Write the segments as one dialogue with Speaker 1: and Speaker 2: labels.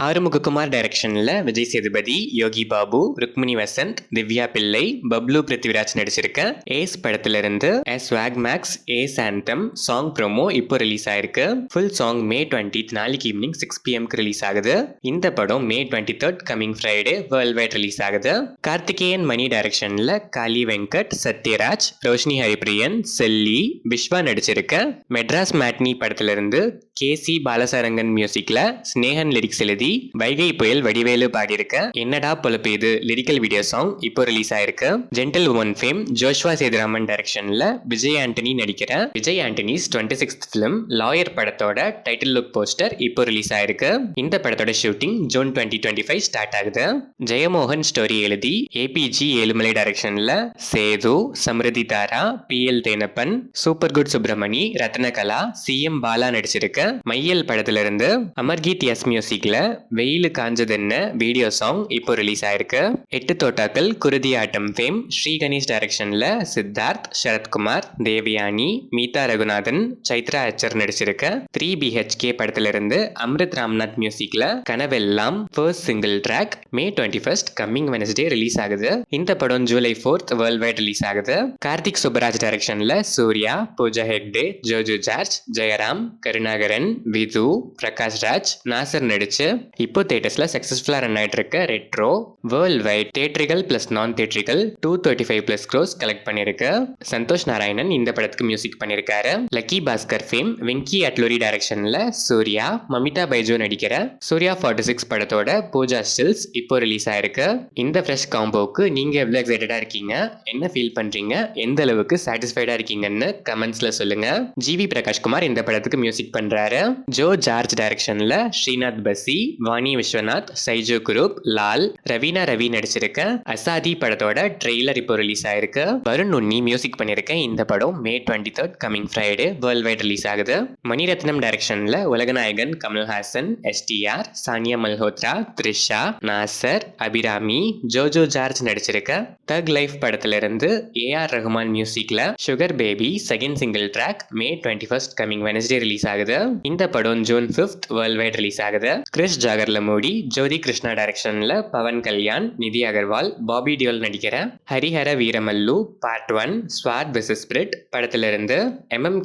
Speaker 1: ஆறுமுககுமார் டைரக்ஷனில் விஜய் சேதுபதி, யோகி பாபு, ருக்மிணி வசந்த், திவ்யா பிள்ளை, பப்ளு பிருத்திவிராஜ் நடிச்சிருக்க ஏஸ் படத்திலிருந்து swag max ace anthem song promo இப்போ ரிலீஸ் ஆயிருக்கு. ஃபுல் சாங் May 20 நாளைக்கு ஈவினிங் 6 PM ரிலீஸ் ஆகுது. இந்த படம் May 23 coming Friday world wide release ஆகுது. கார்த்திகேயன் மணி டைரக்ஷனில் காளி வெங்கட், சத்யராஜ், ரோஷினி ஹரிப்பிரியன், செல்லி, விஸ்வா நடிச்சிருக்க மெட்ராஸ் மேட்னி படத்திலிருந்து KC பாலசரங்கன் மியூசிக்ல ஸ்னேகன் லிரிக்ஸ் எழுதி வைகை புயல் வடிவேலு பாடியிருக்க என்னடா பொழப்பு இது லிரிக்கல் வீடியோ சாங் இப்போ ரிலீஸ் ஆயிருக்கு. Gentle woman fame Joshua Sethuraman டைரக்ஷன்ல விஜய் ஆண்டனி நடிக்கிற Vijay Antony's 26th film lawyer படத்தோட டைட்டில் லுக் போஸ்டர் இப்போ ரிலீஸ் ஆயிருக்கு. இந்த படத்தோட ஷூட்டிங் ஜூன் 2025 ஸ்டார்ட் ஆகுது. ஜெயமோகன் ஸ்டோரி எழுதி APG ஏழுமலை டைரக்ஷன்ல Sethu, Samruthi Thara, PL Thenappan, super good Subramani, Rathnakala, CM Bala நடிச்சிருக்க மையல் படத்திலிருந்து அமர்கீத் எஸ் மியூசிக்ல வெயிலு காஞ்சதென்ன வீடியோ சாங் இப்போ ரிலீஸ் ஆயிருக்கு. 8 தோட்டாக்கள் குருதி ஆட்டம் ஃபேம் ஸ்ரீ கணேஷ் டைரக்ஷன்ல சித்தார்த், சரத்குமார், தேவயானி, மீதா ரகுநாதன், சைத்ரா அச்சர் நடிச்சிருக்க 3 BHK படத்திலிருந்து அம்ரித் ராம்நாத் மியூசிக்ல கனவெல்லாம் first single track May 21 coming Wednesday release ஆகுது. இந்த படம் July 4 வேர்ல்ட் வைட் ரிலீஸ் ஆகுது. கார்த்திக் சுப்பராஜ் டைரக்ஷன்ல சூர்யா, பூஜா ஹெக்டே, ஜோஜு ஜார்ஜ், ஜெயராம், கருணாகரன், விது, பிரகாஷ் ராஜ், நாசர் நடிச்சு இப்போ தியேட்டர்ஸ்ல சக்சஸ்ஃபுல்லா ரன் ஆயிட்டு இருக்க retro world wide theatrical plus நான் தியேட்டரிக்கல் 235+ crores கலெக்ட் பண்ணிருக்கு. சந்தோஷ் நாராயணன் இந்த படத்துக்கு மியூசிக் பண்ணிருக்காரு. லக்கி பாஸ்கர் ஃபேம் வெங்கி அட்லூரி டைரக்ஷன்ல சூர்யா, மமிதா பைஜோ நடிக்கிற சூர்யா 46 படத்தோட பூஜா ஸ்டில்ஸ் இப்போ ரிலீஸ் ஆயிருக்கு. இந்த ஃப்ரெஷ் காம்போக்கு நீங்க எவ்வளவு எக்ஸைட்டடா இருக்கீங்க, என்ன ஃபீல் பண்றீங்க, எந்த அளவுக்கு சாட்டிஸ்ஃபைடா இருக்கீங்கன்னு கமெண்ட்ஸ்ல சொல்லுங்க. GV பிரகாஷ்குமார் இந்த படத்துக்கு மியூசிக் பண்றாரு. ஜோ ஜார்ஜ் டைரக்ஷன்ல ஸ்ரீநாத் பசி, வாணி விஸ்வநாத், சைஜோ குரூப், லால், ரவீனா ரவி நடிச்சிருக்க அசாதி படத்தோட ட்ரெய்லர் இப்போ ரிலீஸ் ஆயிருக்கு. வருண் உன்னி மியூசிக் பண்ணிருக்க இந்த படம் May 23 coming Friday world wide release ஆகுது. மணிரத்னம் டைரக்ஷன்ல உலகநாயகன் கமல்ஹாசன், STR, சானியா மல்ஹோத்ரா, த்ரிஷா, நாசர், அபிராமி, ஜோஜோ ஜார்ஜ் நடிச்சிருக்க தக் லைஃப் படத்திலிருந்து AR ரஹ்மான் மியூசிக்ல sugar baby second single track May 21 coming Wednesday release ஆகுது. இந்த படம் June 5 வேர்ல்ட் வைட் ரிலீஸ் ஆகுது. கிறிஸ் ஜாகர்லமூடி, ஜோதி கிருஷ்ணா டைரக்ஷன்ல பவன் கல்யாண், நிதி அகர்வால், பாபி டியோல் நடிக்கிற Harihara Veeramallu part 1 sword versus spirit படத்திலிருந்து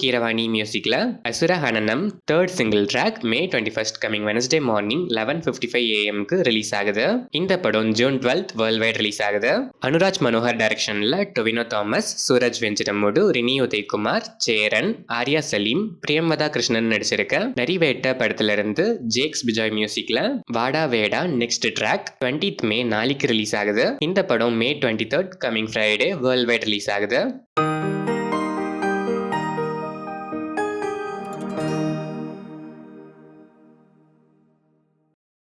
Speaker 1: கீரவாணி மியூசிக்ல Asura Hananam third single track May 21 coming Wednesday morning 11:55 AM release ஆகுது. இந்த படம் June 12 வேர்ல்ட் வைட் ரிலீஸ் ஆகுது. அனுராஜ் மனோகர் டைரக்ஷன்ல டொவினோ தாமஸ், சூரஜ் வெஞ்சிடமுடு, ரினி உதய்குமார், சேரன், ஆர்யா சலீம், பிரியமதா கிருஷ்ணன் நடிச்சிருக்க நரிவேட்ட படத்திலிருந்து ஜேக்ஸ் பிஜாய் மியூசிக்ல வாடா வேடா நெக்ஸ்ட் ட்ராக் 20th May நாளைக்கு ரிலீஸ் ஆகுது. இந்த படம் May 23 coming Friday world wide release ஆகுது.